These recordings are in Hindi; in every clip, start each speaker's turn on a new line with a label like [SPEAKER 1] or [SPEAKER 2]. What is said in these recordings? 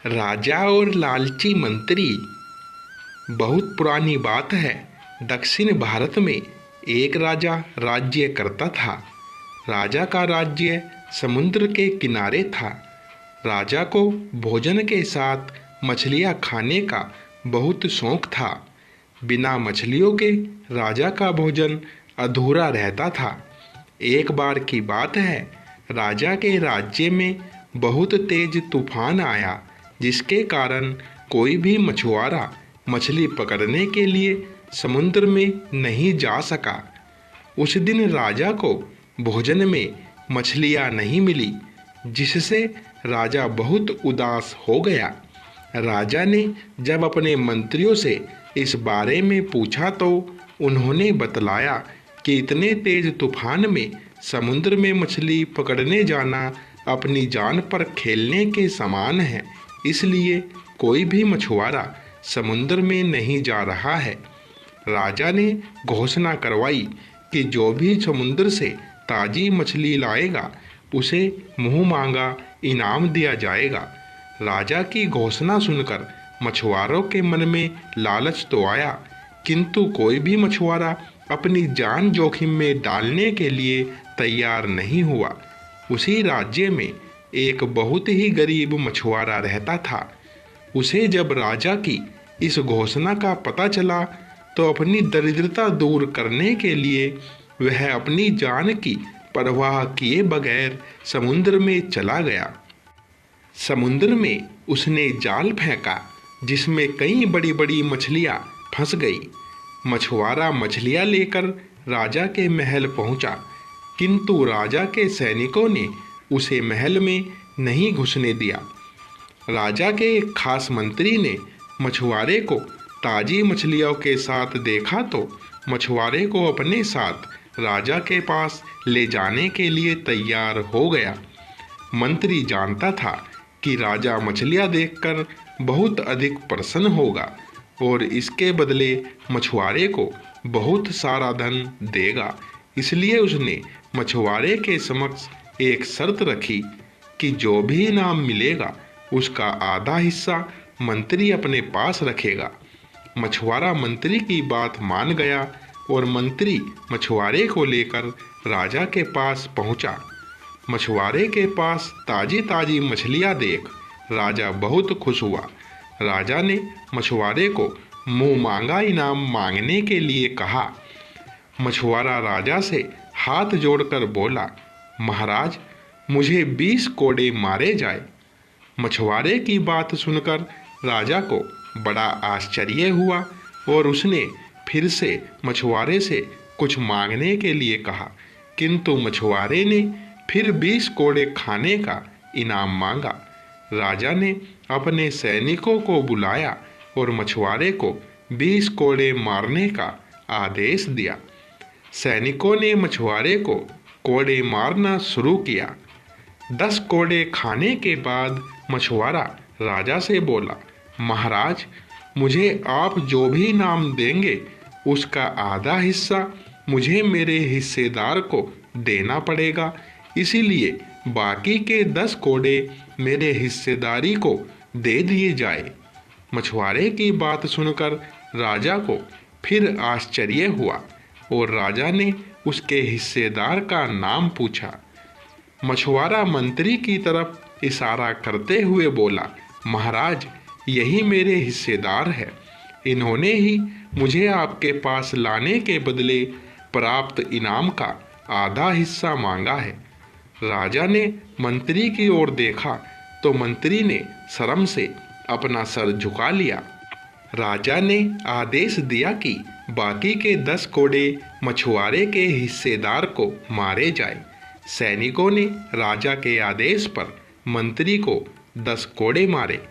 [SPEAKER 1] राजा और लालची मंत्री। बहुत पुरानी बात है। दक्षिण भारत में एक राजा राज्य करता था। राजा का राज्य समुद्र के किनारे था। राजा को भोजन के साथ मछलियाँ खाने का बहुत शौक था। बिना मछलियों के राजा का भोजन अधूरा रहता था। एक बार की बात है, राजा के राज्य में बहुत तेज तूफान आया, जिसके कारण कोई भी मछुआरा मछली पकड़ने के लिए समुद्र में नहीं जा सका। उस दिन राजा को भोजन में मछलियाँ नहीं मिली, जिससे राजा बहुत उदास हो गया। राजा ने जब अपने मंत्रियों से इस बारे में पूछा तो उन्होंने बतलाया कि इतने तेज तूफान में समुद्र में मछली पकड़ने जाना अपनी जान पर खेलने के समान है, इसलिए कोई भी मछुआरा समुद्र में नहीं जा रहा है। राजा ने घोषणा करवाई कि जो भी समुद्र से ताज़ी मछली लाएगा उसे मुंह मांगा इनाम दिया जाएगा। राजा की घोषणा सुनकर मछुआरों के मन में लालच तो आया, किंतु कोई भी मछुआरा अपनी जान जोखिम में डालने के लिए तैयार नहीं हुआ। उसी राज्य में एक बहुत ही गरीब मछुआरा रहता था। उसे जब राजा की इस घोषणा का पता चला तो अपनी दरिद्रता दूर करने के लिए वह अपनी जान की परवाह किए बगैर समुद्र में चला गया। समुद्र में उसने जाल फेंका, जिसमें कई बड़ी बड़ी मछलियाँ फंस गई। मछुआरा मछलियाँ लेकर राजा के महल पहुँचा, किंतु राजा के सैनिकों ने उसे महल में नहीं घुसने दिया। राजा के एक खास मंत्री ने मछुआरे को ताज़ी मछलियों के साथ देखा तो मछुआरे को अपने साथ राजा के पास ले जाने के लिए तैयार हो गया। मंत्री जानता था कि राजा मछलियाँ देखकर बहुत अधिक प्रसन्न होगा और इसके बदले मछुआरे को बहुत सारा धन देगा, इसलिए उसने मछुआरे के समक्ष एक शर्त रखी कि जो भी इनाम मिलेगा उसका आधा हिस्सा मंत्री अपने पास रखेगा। मछुआरा मंत्री की बात मान गया और मंत्री मछुआरे को लेकर राजा के पास पहुंचा। मछुआरे के पास ताज़ी ताज़ी मछलियां देख राजा बहुत खुश हुआ। राजा ने मछुआरे को मुंह मांगा इनाम मांगने के लिए कहा। मछुआरा राजा से हाथ जोड़कर बोला, महाराज, मुझे 20 कोड़े मारे जाए। मछुआरे की बात सुनकर राजा को बड़ा आश्चर्य हुआ और उसने फिर से मछुआरे से कुछ मांगने के लिए कहा, किंतु मछुआरे ने फिर 20 कोड़े खाने का इनाम मांगा। राजा ने अपने सैनिकों को बुलाया और मछुआरे को 20 कोड़े मारने का आदेश दिया। सैनिकों ने मछुआरे को कोड़े मारना शुरू किया। 10 कोड़े खाने के बाद मछुआरा राजा से बोला, महाराज, मुझे आप जो भी इनाम देंगे उसका आधा हिस्सा मुझे मेरे हिस्सेदार को देना पड़ेगा, इसीलिए बाकी के 10 कोड़े मेरे हिस्सेदारी को दे दिए जाए। मछुआरे की बात सुनकर राजा को फिर आश्चर्य हुआ और राजा ने उसके हिस्सेदार का नाम पूछा। मछुआरा मंत्री की तरफ इशारा करते हुए बोला, महाराज, यही मेरे हिस्सेदार है। इन्होंने ही मुझे आपके पास लाने के बदले प्राप्त इनाम का आधा हिस्सा मांगा है। राजा ने मंत्री की ओर देखा तो मंत्री ने शर्म से अपना सर झुका लिया। राजा ने आदेश दिया कि बाकी के 10 कोड़े मछुआरे के हिस्सेदार को मारे जाए। सैनिकों ने राजा के आदेश पर मंत्री को 10 कोड़े मारे।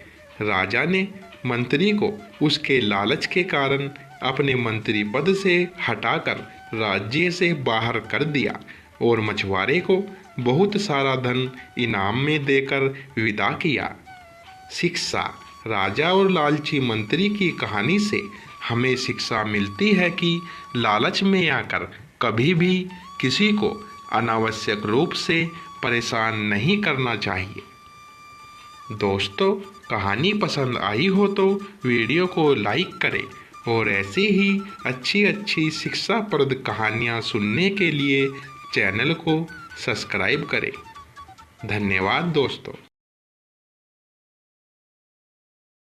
[SPEAKER 1] राजा ने मंत्री को उसके लालच के कारण अपने मंत्री पद से हटाकर राज्य से बाहर कर दिया और मछुआरे को बहुत सारा धन इनाम में देकर विदा किया। शिक्षा। राजा और लालची मंत्री की कहानी से हमें शिक्षा मिलती है कि लालच में आकर कभी भी किसी को अनावश्यक रूप से परेशान नहीं करना चाहिए। दोस्तों, कहानी पसंद आई हो तो वीडियो को लाइक करें और ऐसी ही अच्छी अच्छी शिक्षाप्रद कहानियाँ सुनने के लिए चैनल को सब्सक्राइब करें। धन्यवाद दोस्तों।